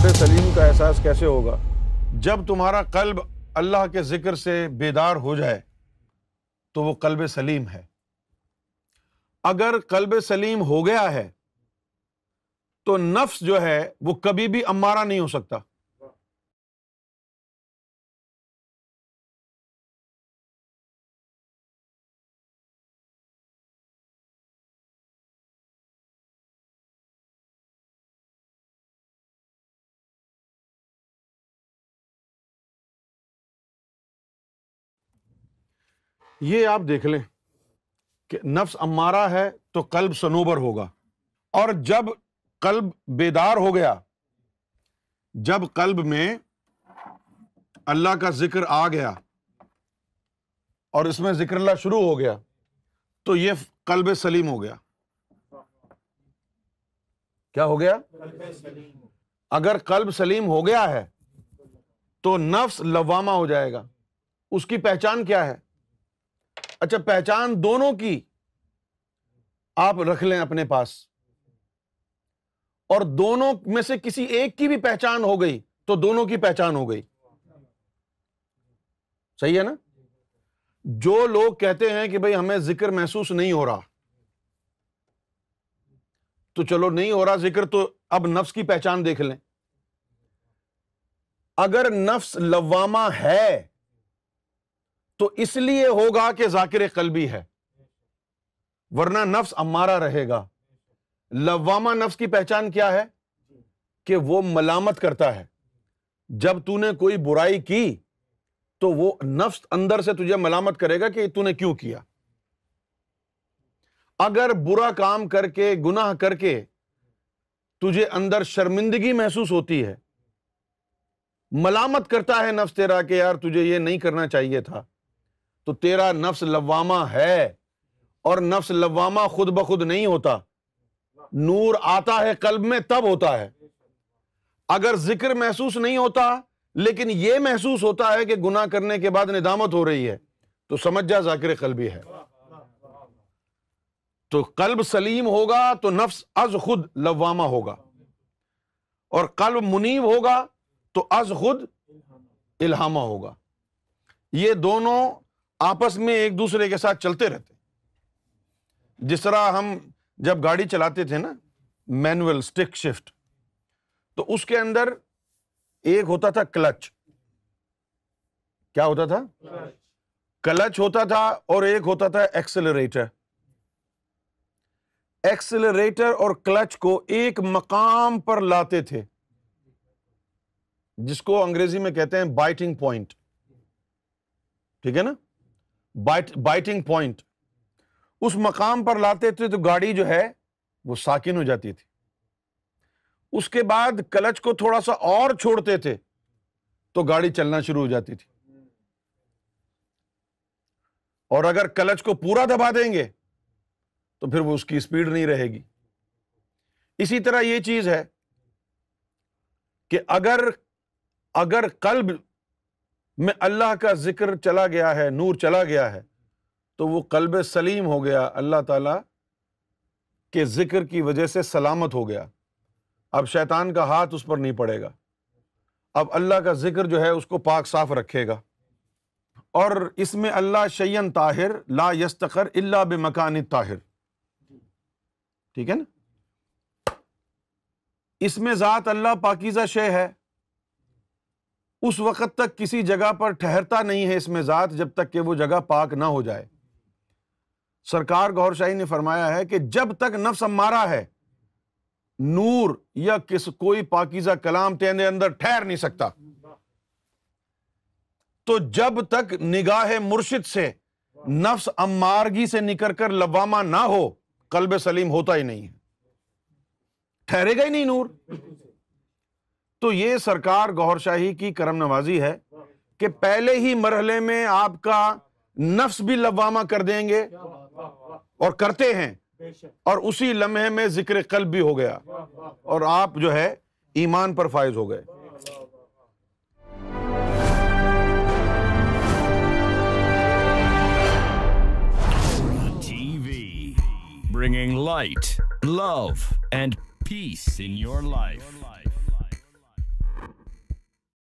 قلب سلیم کا احساس کیسے ہوگا؟ جب تمہارا قلب اللہ کے ذکر سے بیدار ہو جائے تو وہ قلب سلیم ہے۔ اگر قلب سلیم ہو گیا ہے تو نفس جو ہے وہ کبھی بھی امارہ نہیں ہو سکتا۔ یہ آپ دیکھ لیں کہ نفس امارہ ہے تو قلب صنوبر ہوگا، اور جب قلب بیدار ہو گیا، جب قلب میں اللہ کا ذکر آ گیا اور اس میں ذکر اللہ شروع ہو گیا تو یہ قلب سلیم ہو گیا۔ کیا ہو گیا؟ اگر قلب سلیم ہو گیا ہے تو نفس لوامہ ہو جائے گا۔ اس کی پہچان کیا ہے؟ اچھا، پہچان دونوں کی آپ رکھ لیں اپنے پاس، اور دونوں میں سے کسی ایک کی بھی پہچان ہو گئی تو دونوں کی پہچان ہو گئی۔ صحیح ہے نا؟ جو لوگ کہتے ہیں کہ بھئی ہمیں ذکر محسوس نہیں ہو رہا، تو چلو نہیں ہو رہا ذکر، تو اب نفس کی پہچان دیکھ لیں۔ اگر نفس لوامہ ہے تو اس لیے ہوگا کہ ذاکر قلبی ہے، ورنہ نفس امارہ رہے گا۔ لوامہ نفس کی پہچان کیا ہے؟ کہ وہ ملامت کرتا ہے۔ جب تو نے کوئی برائی کی تو وہ نفس اندر سے تجھے ملامت کرے گا کہ تو نے کیوں کیا۔ اگر برا کام کر کے، گناہ کر کے تجھے اندر شرمندگی محسوس ہوتی ہے، ملامت کرتا ہے نفس تیرا کہ یار تجھے یہ نہیں کرنا چاہیے تھا، تو تیرا نفس لوامہ ہے، اور نفس لوامہ خود بخود نہیں ہوتا، نور آتا ہے قلب میں تب ہوتا ہے۔ اگر ذکر محسوس نہیں ہوتا لیکن یہ محسوس ہوتا ہے کہ گناہ کرنے کے بعد ندامت ہو رہی ہے، تو سمجھ جا ذاکر قلبی ہے۔ تو قلب سلیم ہوگا تو نفس از خود لوامہ ہوگا، اور قلب منیب ہوگا تو از خود الہامہ ہوگا۔ یہ دونوں آپس میں ایک دوسرے کے ساتھ چلتے رہتے ہیں۔ جس طرح ہم جب گاڑی چلاتے تھے نا، مینول سٹک شفٹ، تو اس کے اندر ایک ہوتا تھا کلچ۔ کیا ہوتا تھا؟ کلچ ہوتا تھا، اور ایک ہوتا تھا ایکسلریٹر۔ ایکسلریٹر اور کلچ کو ایک مقام پر لاتے تھے جس کو انگریزی میں کہتے ہیں بائٹنگ پوائنٹ۔ ٹھیک ہے نا؟ بائٹنگ پوائنٹ، اس مقام پر لاتے تھے تو گاڑی جو ہے وہ ساکن ہو جاتی تھی۔ اس کے بعد کلچ کو تھوڑا سا اور چھوڑتے تھے تو گاڑی چلنا شروع ہو جاتی تھی، اور اگر کلچ کو پورا دبا دیں گے تو پھر وہ اس کی سپیڈ نہیں رہے گی۔ اسی طرح یہ چیز ہے کہ اگر قلب میں اللہ کا ذکر چلا گیا ہے، نور چلا گیا ہے، تو وہ قلب سلیم ہو گیا، اللہ تعالیٰ کے ذکر کی وجہ سے سلامت ہو گیا۔ اب شیطان کا ہاتھ اس پر نہیں پڑے گا، اب اللہ کا ذکر جو ہے اس کو پاک صاف رکھے گا۔ اور اس میں اللہ شیئن طاہر لا یستقر الا بمکان طاہر، ٹھیک ہے نا؟ اس میں ذات اللہ پاکیزہ شے ہے، اس وقت تک کسی جگہ پر ٹھہرتا نہیں ہے اس میں ذات جب تک کہ وہ جگہ پاک نہ ہو جائے۔ سرکار گوھر شاہی نے فرمایا ہے کہ جب تک نفس امارہ ہے، نور یا کوئی پاکیزہ کلام تیرے اندر ٹھہر نہیں سکتا۔ تو جب تک نگاہ مرشد سے نفس امارگی سے نکل کر لوامہ نہ ہو، قلب سلیم ہوتا ہی نہیں ہے، ٹھہرے گا ہی نہیں نور۔ تو یہ سرکار گوھر شاہی کی کرم نوازی ہے کہ پہلے ہی مرحلے میں آپ کا نفس بھی لوامہ کر دیں گے، اور کرتے ہیں، اور اسی لمحے میں ذکر قلب بھی ہو گیا، اور آپ جو ہے ایمان پر فائز ہو گئے۔ Bringing light, love, and peace in your life.